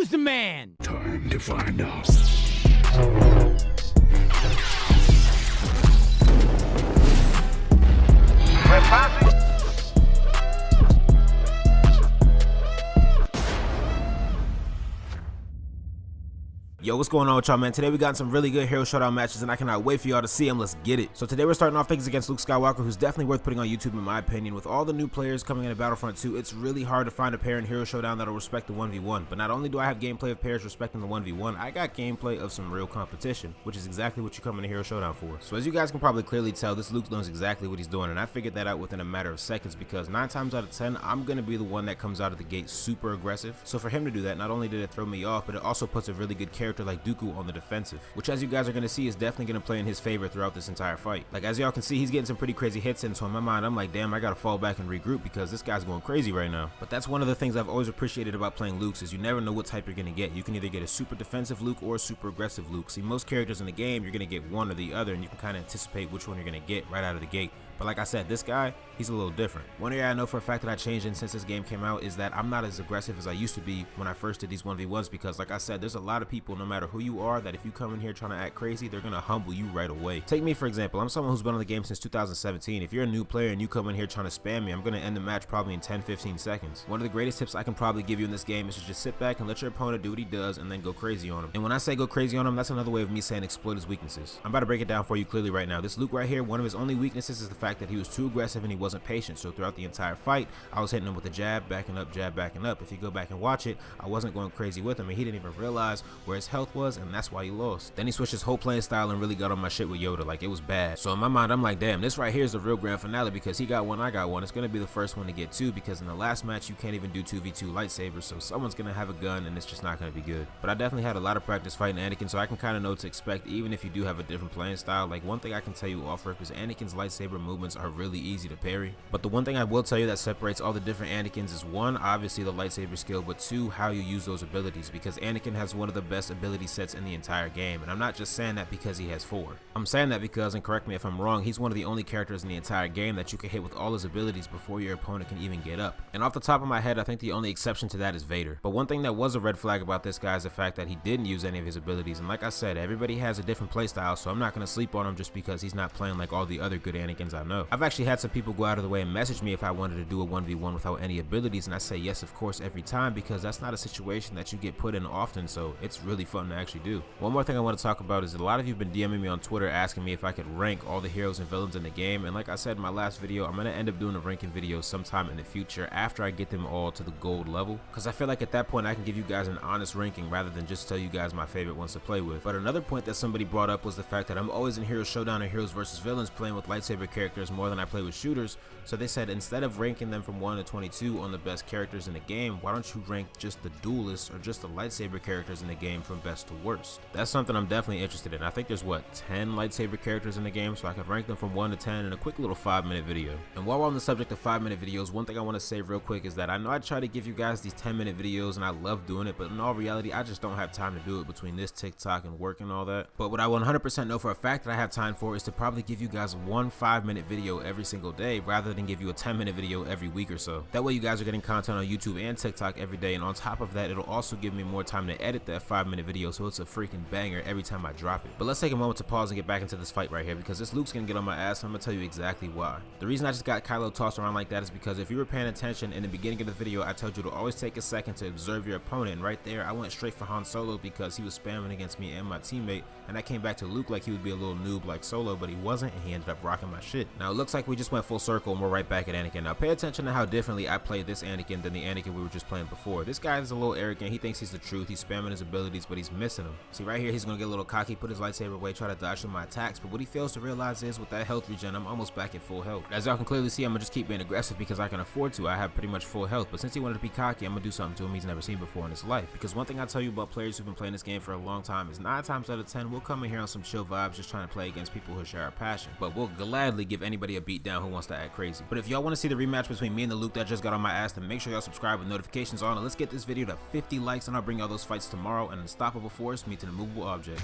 Who's the man? Time to find out. We're passing. Yo, what's going on with y'all, man? Today we got some really good Hero Showdown matches, and I cannot wait for y'all to see them. Let's get it. So today we're starting off things against Luke Skywalker, who's definitely worth putting on YouTube in my opinion. With all the new players coming into Battlefront 2, it's really hard to find a pair in Hero Showdown that'll respect the 1v1. But not only do I have gameplay of pairs respecting the 1v1, I got gameplay of some real competition, which is exactly what you come into Hero Showdown for. So as you guys can probably clearly tell, this Luke knows exactly what he's doing, and I figured that out within a matter of seconds because 9 times out of 10, I'm going to be the one that comes out of the gate super aggressive. So for him to do that, not only did it throw me off, but it also puts a really good character like Dooku on the defensive, which as you guys are going to see is definitely going to play in his favor throughout this entire fight. Like as y'all can see, he's getting some pretty crazy hits in, so in my mind I'm like, damn, I gotta fall back and regroup because this guy's going crazy right now. But that's one of the things I've always appreciated about playing Lukes is you never know what type you're going to get. You can either get a super defensive Luke or a super aggressive Luke. See, most characters in the game you're going to get one or the other, and you can kind of anticipate which one you're going to get right out of the gate. But like I said, this guy, he's a little different. One area I know for a fact that I changed in since this game came out is that I'm not as aggressive as I used to be when I first did these 1v1s because like I said, there's a lot of people, no matter who you are, that if you come in here trying to act crazy, they're going to humble you right away. Take me for example, I'm someone who's been on the game since 2017. If you're a new player and you come in here trying to spam me, I'm going to end the match probably in 10-15 seconds. One of the greatest tips I can probably give you in this game is to just sit back and let your opponent do what he does and then go crazy on him. And when I say go crazy on him, that's another way of me saying exploit his weaknesses. I'm about to break it down for you clearly right now. This Luke right here, one of his only weaknesses is the fact that he was too aggressive and he wasn't patient. So throughout the entire fight, I was hitting him with a jab, backing up, jab, backing up. If you go back and watch it, I wasn't going crazy with him and he didn't even realize where his health was, and that's why he lost. Then he switched his whole playing style and really got on my shit with Yoda. Like, it was bad. So in my mind, I'm like, damn, this right here is the real grand finale because he got one, I got one. It's going to be the first one to get two because in the last match, you can't even do 2v2 lightsabers, so someone's going to have a gun and it's just not going to be good. But I definitely had a lot of practice fighting Anakin, so I can kind of know what to expect even if you do have a different playing style. Like, one thing I can tell you off rip is Anakin's lightsaber movements are really easy to parry. But the one thing I will tell you that separates all the different Anakins is one, obviously the lightsaber skill, but two, how you use those abilities, because Anakin has one of the best ability sets in the entire game. And I'm not just saying that because he has 4. I'm saying that because, and correct me if I'm wrong, he's one of the only characters in the entire game that you can hit with all his abilities before your opponent can even get up. And off the top of my head, I think the only exception to that is Vader. But one thing that was a red flag about this guy is the fact that he didn't use any of his abilities. And like I said, everybody has a different playstyle, so I'm not going to sleep on him just because he's not playing like all the other good Anakins I know. I've actually had some people go out of the way and message me if I wanted to do a 1v1 without any abilities, and I say yes, of course, every time, because that's not a situation that you get put in often, so it's really fun to actually do. One more thing I want to talk about is that a lot of you have been DMing me on Twitter asking me if I could rank all the heroes and villains in the game, and like I said in my last video, I'm going to end up doing a ranking video sometime in the future after I get them all to the gold level, because I feel like at that point I can give you guys an honest ranking rather than just tell you guys my favorite ones to play with. But another point that somebody brought up was the fact that I'm always in Hero Showdown and Heroes versus Villains playing with lightsaber characters more than I play with shooters, so they said instead of ranking them from 1 to 22 on the best characters in the game, why don't you rank just the duelists or just the lightsaber characters in the game from best to worst? That's something I'm definitely interested in. I think there's what, 10 lightsaber characters in the game, so I could rank them from 1 to 10 in a quick little 5-minute video. And while we're on the subject of 5-minute videos, one thing I want to say real quick is that I know I try to give you guys these 10-minute videos and I love doing it, but in all reality I just don't have time to do it between this TikTok and work and all that. But what I 100% know for a fact that I have time for is to probably give you guys one 5-minute video every single day rather than give you a 10-minute video every week or so. That way you guys are getting content on YouTube and TikTok every day, and on top of that, it'll also give me more time to edit that 5-minute video, so it's a freaking banger every time I drop it. But let's take a moment to pause and get back into this fight right here, because this Luke's gonna get on my ass, and I'm gonna tell you exactly why. The reason I just got Kylo tossed around like that is because if you were paying attention in the beginning of the video, I told you to always take a second to observe your opponent, and right there I went straight for Han Solo because he was spamming against me and my teammate, and I came back to Luke like he would be a little noob like Solo, but he wasn't, and he ended up rocking my shit. Now it looks like we just went full circle and we're right back at Anakin. Now pay attention to how differently I played this Anakin than the Anakin we were just playing before. This guy is a little arrogant. He thinks he's the truth. He's spamming his abilities, but he's missing them. See right here, he's gonna get a little cocky, put his lightsaber away, try to dodge some of my attacks, but what he fails to realize is with that health regen, I'm almost back at full health. As y'all can clearly see, I'm gonna just keep being aggressive because I can afford to. I have pretty much full health, but since he wanted to be cocky, I'm gonna do something to him he's never seen before in his life. Because one thing I tell you about players who've been playing this game for a long time is 9 times out of 10 we'll come in here on some chill vibes just trying to play against people who share our passion, but we'll gladly give anybody a beat down who wants to act crazy. But if y'all want to see the rematch between me and the Luke that just got on my ass, then make sure y'all subscribe with notifications on, and let's get this video to 50 likes, and I'll bring y'all those fights tomorrow. An unstoppable force meets an immovable object.